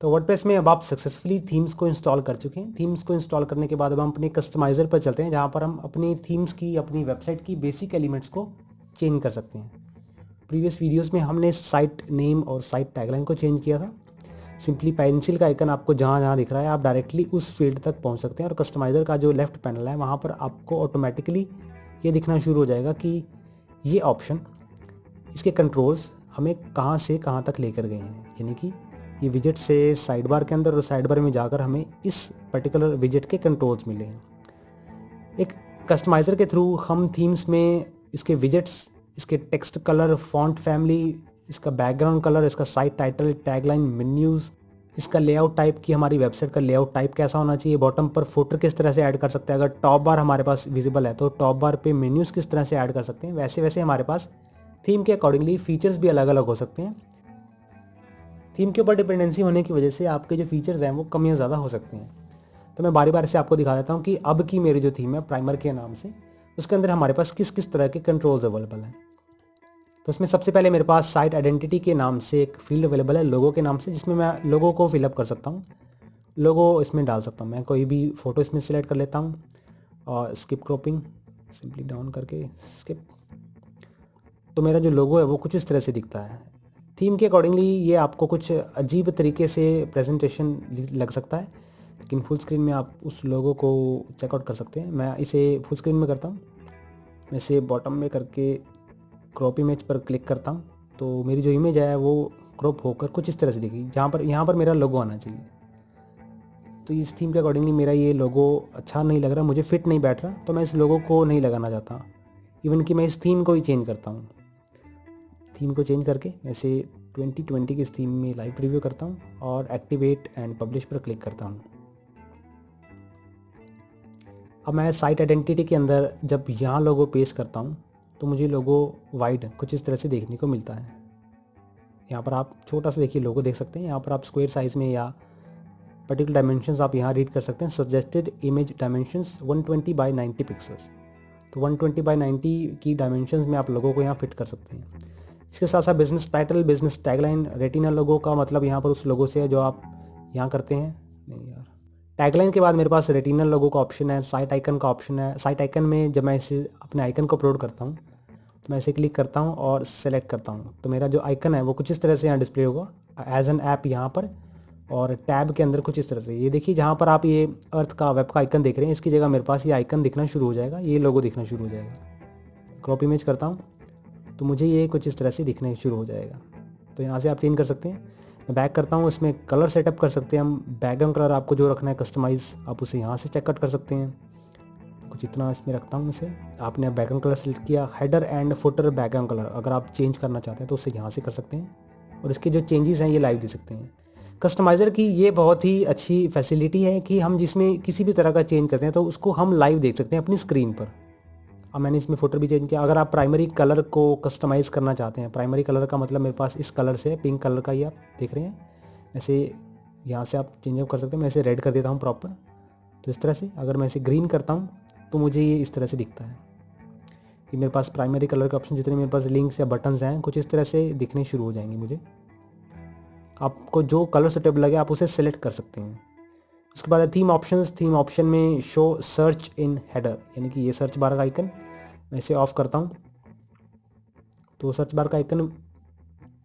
तो वर्डप्रेस में अब आप सक्सेसफुली थीम्स को इंस्टॉल कर चुके हैं। थीम्स को इंस्टॉल करने के बाद अब हम अपने कस्टमाइज़र पर चलते हैं, जहाँ पर हम अपनी थीम्स की, अपनी वेबसाइट की बेसिक एलिमेंट्स को चेंज कर सकते हैं। प्रीवियस वीडियोस में हमने साइट नेम और साइट टैगलाइन को चेंज किया था। सिंपली पेंसिल का आइकन आपको जहाँ जहाँ दिख रहा है आप डायरेक्टली उस फील्ड तक पहुँच सकते हैं, और कस्टमाइज़र का जो लेफ्ट पैनल है वहाँ पर आपको ऑटोमेटिकली ये दिखना शुरू हो जाएगा कि ये ऑप्शन, इसके कंट्रोल्स हमें कहाँ से कहाँ तक लेकर गए हैं। यानी कि ये विजेट से साइड बार के अंदर और साइड बार में जाकर हमें इस पर्टिकुलर विजेट के कंट्रोल्स मिले हैं। एक कस्टमाइज़र के थ्रू हम थीम्स में इसके विजेट्स, इसके टेक्स्ट कलर, फॉन्ट फैमिली, इसका बैकग्राउंड कलर, इसका साइट टाइटल, टैगलाइन, मेन्यूज़, इसका लेआउट टाइप की हमारी वेबसाइट का लेआउट टाइप कैसा होना चाहिए, बॉटम पर फुटर किस तरह से ऐड कर सकते हैं, अगर टॉप बार हमारे पास विजिबल है तो टॉप बार पे मेन्यूज़ किस तरह से ऐड कर सकते हैं, वैसे वैसे हमारे पास थीम के अकॉर्डिंगली फीचर्स भी अलग अलग हो सकते हैं। थीम के ऊपर डिपेंडेंसी होने की वजह से आपके जो फीचर्स हैं वो कम या ज़्यादा हो सकते हैं। तो मैं बारी बारी से आपको दिखा देता हूँ कि अब की मेरी जो थीम है प्राइमर के नाम से, उसके अंदर हमारे पास किस किस तरह के कंट्रोल्स अवेलेबल हैं। तो उसमें सबसे पहले मेरे पास साइट आइडेंटिटी के नाम से एक फील्ड अवेलेबल है, लोगो के नाम से, जिसमें मैं लोगो को फिलअप कर सकता हूँ। लोगो इसमें डाल सकता हूँ, मैं कोई भी फ़ोटो इसमें सिलेक्ट कर लेता हूँ और स्किप क्रॉपिंग सिंपली डाउन करके स्किप, तो मेरा जो लोगो है वो कुछ इस तरह से दिखता है। थीम के अकॉर्डिंगली ये आपको कुछ अजीब तरीके से प्रेजेंटेशन लग सकता है, लेकिन फुल स्क्रीन में आप उस लोगो को चेकआउट कर सकते हैं। मैं इसे फुल स्क्रीन में करता हूँ, मैं इसे बॉटम में करके क्रॉप इमेज पर क्लिक करता हूँ, तो मेरी जो इमेज है वो क्रॉप होकर कुछ इस तरह से दिखेगी, जहाँ पर यहाँ पर मेरा लोगो आना चाहिए। तो इस थीम के अकॉर्डिंगली मेरा ये लोगो अच्छा नहीं लग रहा, मुझे फिट नहीं बैठ रहा, तो मैं इस लोगो को नहीं लगाना चाहता। इवन कि मैं इस थीम को ही चेंज करता हूँ। थीम को चेंज करके मैं इसे 2020 की इस थीम में लाइव प्रीव्यू करता हूँ और एक्टिवेट एंड पब्लिश पर क्लिक करता हूँ। अब मैं साइट आइडेंटिटी के अंदर जब यहाँ लोगो पेस्ट करता हूँ तो मुझे लोगो वाइड कुछ इस तरह से देखने को मिलता है। यहाँ पर आप छोटा सा देखिए लोगो देख सकते हैं, यहाँ पर आप स्क्वायर साइज़ में या पर्टिकुलर डायमेंशंस आप यहाँ रीड कर सकते हैं। Suggested image dimensions 120 by 90 pixels, तो 120 बाई 90 की डायमेंशंस में आप लोगों को यहाँ फिट कर सकते हैं। इसके साथ साथ business title, business tagline, retina logo का मतलब यहाँ पर उस लोगो से है जो आप यहाँ करते हैं। नहीं यार, टैगलाइन के बाद मेरे पास रेटिना लोगो का ऑप्शन है, साइट आइकन का ऑप्शन है। साइट आइकन में जब मैं इसे अपने आइकन को अपलोड करता हूँ तो मैं इसे क्लिक करता हूँ और सेलेक्ट करता हूँ, तो मेरा जो आइकन है वो कुछ इस तरह से यहाँ डिस्प्ले होगा एज एन ऐप यहाँ पर, और टैब के अंदर कुछ इस तरह से। ये देखिए जहाँ पर आप ये अर्थ का वेब का आइकन देख रहे हैं, इसकी जगह मेरे पास ये आइकन दिखना शुरू हो जाएगा, ये लोगो दिखना शुरू हो जाएगा। क्रॉप इमेज करता हूँ तो मुझे ये कुछ इस तरह से दिखना शुरू हो जाएगा। तो यहाँ से आप चेंज कर सकते हैं। मैं बैक करता हूँ, इसमें कलर सेटअप कर सकते हैं हम। बैकग्राउंड कलर आपको जो रखना है कस्टमाइज़, आप उसे यहाँ से चेकआउट कर सकते हैं। कुछ इतना इसमें रखता हूँ इसे। आपने बैकग्राउंड कलर सेलेक्ट किया, header and footer background colour अगर आप चेंज करना चाहते हैं तो उसे यहाँ से कर सकते हैं, और इसके जो चेंजेस हैं ये लाइव दे सकते हैं। कस्टमाइज़र की ये बहुत ही अच्छी फैसिलिटी है कि हम जिसमें किसी भी तरह का चेंज करते हैं तो उसको हम लाइव देख सकते हैं अपनी स्क्रीन पर। अब मैंने इसमें फुटर भी चेंज किया। अगर आप प्राइमरी कलर को कस्टमाइज़ करना चाहते हैं, प्राइमरी कलर का मतलब मेरे पास इस कलर से पिंक कलर का ही आप देख रहे हैं, ऐसे यहाँ से आप चेंज अप कर सकते हैं। मैं इसे रेड कर देता हूँ प्रॉपर, तो इस तरह से। अगर मैं इसे ग्रीन करता हूँ तो मुझे ये इस तरह से दिखता है। ये मेरे पास प्राइमरी कलर के ऑप्शन जितने मेरे पास लिंक्स या बटन्स हैं कुछ इस तरह से दिखने शुरू हो जाएंगे मुझे। आपको जो कलर सुटेबल लगे आप उसे सेलेक्ट कर सकते हैं। उसके बाद थीम ऑप्शंस। थीम ऑप्शन में शो सर्च इन हेडर, यानी कि ये सर्च बार का आइकन, मैं इसे ऑफ करता हूँ तो सर्च बार का आइकन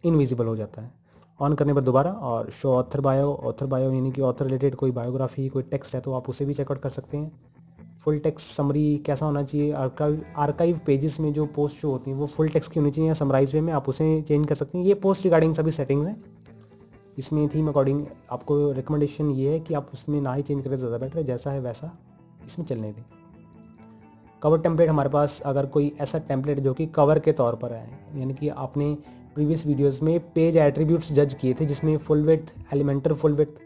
इनविजिबल हो जाता है। ऑन करने पर दोबारा, और show author bio. Author bio यानी कि ऑथर रिलेटेड कोई बायोग्राफी, कोई टेक्स्ट है तो आप उसे भी चेकआउट कर सकते हैं। फुल टेक्स्ट समरी कैसा होना चाहिए, आर्काइव पेजेस में जो पोस्ट जो होती हैं वो फुल टेक्स्ट की होनी चाहिए या समराइज वे में, आप उसे चेंज कर सकते हैं। ये पोस्ट रिगार्डिंग सभी सेटिंग्स हैं। इसमें थीम अकॉर्डिंग आपको रिकमेंडेशन ये है कि आप उसमें ना ही चेंज करें, ज़्यादा बेटर है। जैसा है वैसा इसमें चलने दें। कवर टेम्पलेट हमारे पास अगर कोई ऐसा टेम्पलेट जो कि कवर के तौर पर है, यानी कि आपने प्रीवियस वीडियोस में पेज एट्रीब्यूट्स जज किए थे जिसमें full width, Elementor full width.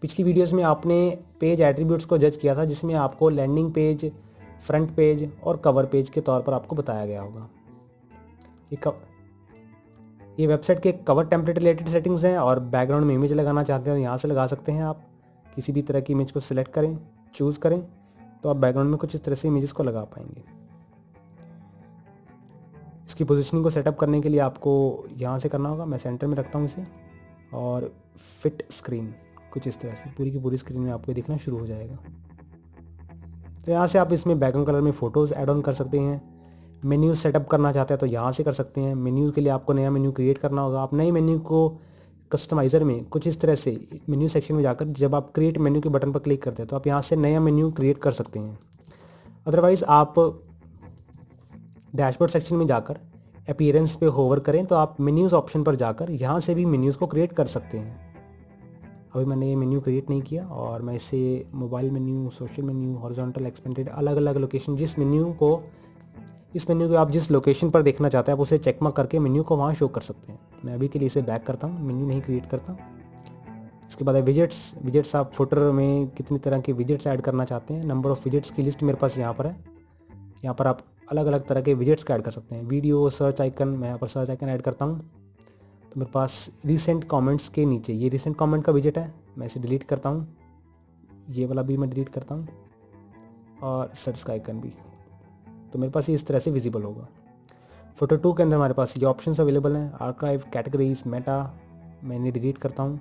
पिछली वीडियोस में आपने पेज एट्रीब्यूट्स को जज किया था जिसमें आपको लैंडिंग पेज, फ्रंट पेज और कवर पेज के तौर पर आपको बताया गया होगा। ये वेबसाइट के कवर टेम्पलेट रिलेटेड सेटिंग्स हैं, और बैकग्राउंड में इमेज लगाना चाहते हैं तो यहाँ से लगा सकते हैं। आप किसी भी तरह की इमेज को सिलेक्ट करें, चूज़ करें, तो आप बैकग्राउंड में कुछ इस तरह से इमेजेस को लगा पाएंगे। इसकी पोजीशनिंग को सेटअप करने के लिए आपको यहाँ से करना होगा। मैं सेंटर में रखता हूँ इसे, और फिट स्क्रीन, कुछ इस तरह से पूरी की पूरी स्क्रीन में आपको ये दिखना शुरू हो जाएगा। तो यहाँ से आप इसमें बैकग्राउंड कलर में फ़ोटोज़ ऐड ऑन कर सकते हैं। मेन्यू सेटअप करना चाहते हैं तो यहाँ से कर सकते हैं। मेन्यू के लिए आपको नया मेन्यू क्रिएट करना होगा। आप नए मेन्यू को कस्टमाइज़र में कुछ इस तरह से मेन्यू सेक्शन में जाकर जब आप क्रिएट मेन्यू के बटन पर क्लिक करते हैं तो आप यहाँ से नया मेन्यू क्रिएट कर सकते हैं। अदरवाइज़ आप डैशबोर्ड सेक्शन में जाकर अपीयरेंस पे होवर करें तो आप मेन्यूज़ ऑप्शन पर जाकर यहाँ से भी मेन्यूज़ को क्रिएट कर सकते हैं। अभी मैंने ये मेन्यू क्रिएट नहीं किया और मैं इसे mobile menu, social menu, horizontal, expanded, अलग अलग लोकेशन, इस मेन्यू को आप जिस लोकेशन पर देखना चाहते हैं आप उसे चेक मार्क करके मेन्यू को वहाँ शो कर सकते हैं। मैं अभी के लिए इसे बैक करता हूँ, मेन्यू नहीं क्रिएट करता। इसके बाद है विजेट्स आप फुटर में कितनी तरह के विजेट्स ऐड करना चाहते हैं। नंबर ऑफ़ विजेट्स की लिस्ट मेरे पास यहाँ पर है। यहाँ पर आप अलग अलग तरह के विजेट्स का ऐड कर सकते हैं। वीडियो, सर्च आइकन, मैं यहाँ पर सर्च आइकन ऐड करता हूँ। तो मेरे पास रीसेंट कमेंट्स के नीचे ये रीसेंट कमेंट का विजेट है, मैं इसे डिलीट करता हूँ। ये वाला भी मैं डिलीट करता हूँ और सर्च का आइकन भी। तो मेरे पास ये इस तरह से विजिबल होगा। फोटो 2 के अंदर हमारे पास ये ऑप्शंस अवेलेबल हैं। आर्काइव, कैटेगरीज, मेटा, मैं इन्हें डिलीट करता हूँ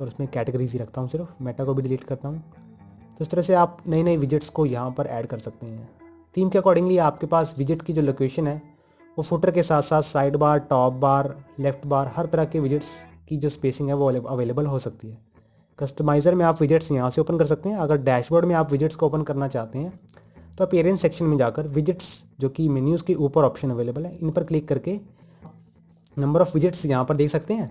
और उसमें कैटेगरीज ही रखता हूँ, सिर्फ मेटा को भी डिलीट करता हूँ। तो इस तरह से आप नए नए विजेट्स को यहाँ पर ऐड कर सकते हैं। थीम के अकॉर्डिंगली आपके पास विजेट की जो लोकेशन है वो फुटर के साथ साथ side bar, top bar, left bar, हर तरह के विजेट्स की जो स्पेसिंग है वो अवेलेबल हो सकती है। कस्टमाइज़र में आप विजेट्स यहाँ से ओपन कर सकते हैं। अगर डैशबोर्ड में आप विजेट्स को ओपन करना चाहते हैं तो अपीयरेंस सेक्शन में जाकर विजेट्स जो कि मेन्यूज़ के ऊपर ऑप्शन अवेलेबल है, इन पर क्लिक करके नंबर ऑफ़ विजेट्स यहाँ पर देख सकते हैं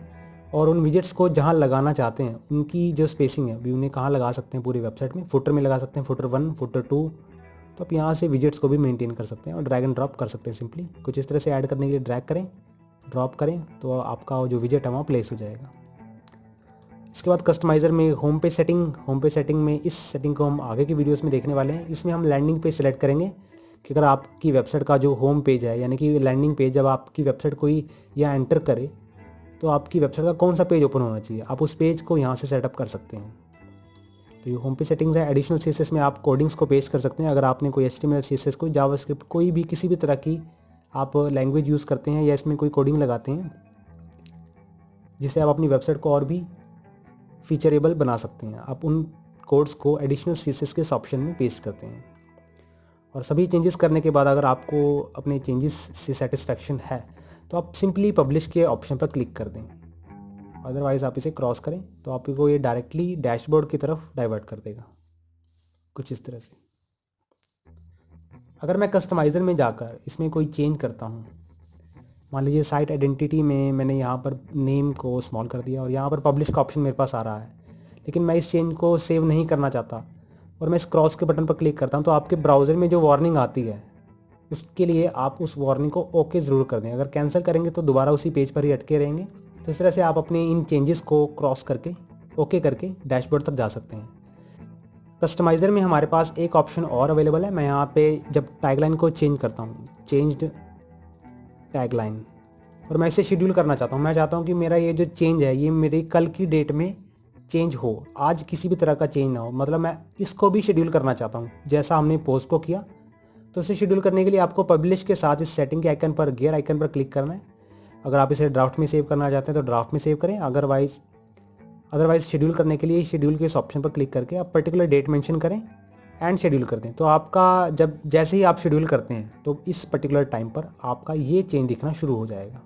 और उन विजेट्स को जहाँ लगाना चाहते हैं उनकी जो स्पेसिंग है अभी उन्हें कहाँ लगा सकते हैं पूरी वेबसाइट में। फुटर में लगा सकते हैं, फुटर 1, फुटर 2। तो आप यहाँ से विजेट्स को भी मेंटेन कर सकते हैं और ड्रैग एंड ड्रॉप कर सकते हैं। सिंपली कुछ इस तरह से ऐड करने के लिए ड्रैग करें, ड्रॉप करें तो आपका जो विजेट है वहाँ प्लेस हो जाएगा। इसके बाद कस्टमाइज़र में होम पेज सेटिंग में इस सेटिंग को हम आगे की वीडियोस में देखने वाले हैं। इसमें हम लैंडिंग पेज सेलेक्ट करेंगे कि अगर आपकी वेबसाइट का जो होम पेज है यानी कि लैंडिंग पेज, जब आपकी वेबसाइट कोई यहाँ एंटर करे तो आपकी वेबसाइट का कौन सा पेज ओपन होना चाहिए, आप उस पेज को यहाँ से सेटअप कर सकते हैं। तो ये होम पेज सेटिंग्स है। एडिशनल सीएसएस में आप कोडिंग्स को पेस्ट कर सकते हैं। अगर आपने कोई HTML, CSS, कोई जावास्क्रिप्ट, कोई भी किसी भी तरह की आप लैंग्वेज यूज़ करते हैं या इसमें कोई कोडिंग लगाते हैं जिससे आप अपनी वेबसाइट को और भी फीचरेबल बना सकते हैं, आप उन कोड्स को एडिशनल CSS के इस ऑप्शन में पेस्ट करते हैं। और सभी चेंजेस करने के बाद अगर आपको अपने चेंजेस से सेटिस्फैक्शन है तो आप सिंपली पब्लिश के ऑप्शन पर क्लिक कर दें। अदरवाइज़ आप इसे क्रॉस करें तो आपको ये डायरेक्टली डैशबोर्ड की तरफ डाइवर्ट कर देगा, कुछ इस तरह से। अगर मैं कस्टमाइज़र में जाकर इसमें कोई चेंज करता हूँ, मान लीजिए साइट आइडेंटिटी में मैंने यहाँ पर नेम को स्मॉल कर दिया और यहाँ पर पब्लिश का ऑप्शन मेरे पास आ रहा है, लेकिन मैं इस चेंज को सेव नहीं करना चाहता और मैं इस क्रॉस के बटन पर क्लिक करता हूँ तो आपके ब्राउज़र में जो वार्निंग आती है उसके लिए आप उस वार्निंग को ओके ज़रूर कर दें। अगर कैंसिल करेंगे तो दोबारा उसी पेज पर ही अटके रहेंगे। तो इस तरह से आप अपने इन चेंजेस को क्रॉस करके ओके करके डैशबोर्ड तक जा सकते हैं। कस्टमाइज़र में हमारे पास एक ऑप्शन और अवेलेबल है। मैं यहाँ पे जब टैगलाइन को चेंज करता हूँ, चेंज्ड टैगलाइन, और मैं इसे शेड्यूल करना चाहता हूँ। मैं चाहता हूँ कि मेरा ये जो चेंज है ये मेरी कल की डेट में चेंज हो, आज किसी भी तरह का चेंज ना हो। मतलब मैं इसको भी शेड्यूल करना चाहता हूँ जैसा हमने पोस्ट को किया। तो इसे शेड्यूल करने के लिए आपको पब्लिश के साथ इस सेटिंग के आइकन पर, गियर आइकन पर क्लिक करना है। अगर आप इसे ड्राफ्ट में सेव करना चाहते हैं तो ड्राफ्ट में सेव करें। अदरवाइज शेड्यूल करने के लिए शेड्यूल के इस ऑप्शन पर क्लिक करके आप पर्टिकुलर डेट मेंशन करें एंड शेड्यूल कर दें। तो आपका जब जैसे ही आप शेड्यूल करते हैं तो इस पर्टिकुलर टाइम पर आपका ये चेंज दिखना शुरू हो जाएगा।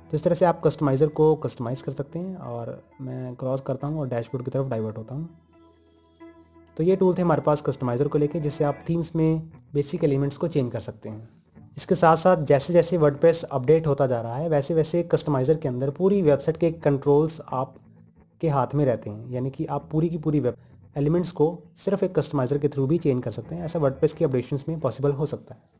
तो इस तरह से आप कस्टमाइज़र को कस्टमाइज़ कर सकते हैं। और मैं क्रॉस करता हूँ और डैशबोर्ड की तरफ डाइवर्ट होता हूँ। तो ये टूल थे हमारे पास कस्टमाइज़र को लेके, जिससे आप थीम्स में बेसिक एलिमेंट्स को चेंज कर सकते हैं। इसके साथ साथ जैसे जैसे वर्डप्रेस अपडेट होता जा रहा है वैसे वैसे कस्टमाइज़र के अंदर पूरी वेबसाइट के कंट्रोल्स आप के हाथ में रहते हैं, यानी कि आप पूरी की पूरी वेब एलिमेंट्स को सिर्फ एक कस्टमाइज़र के थ्रू भी चेंज कर सकते हैं। ऐसा वर्डप्रेस की अपडेशंस में पॉसिबल हो सकता है।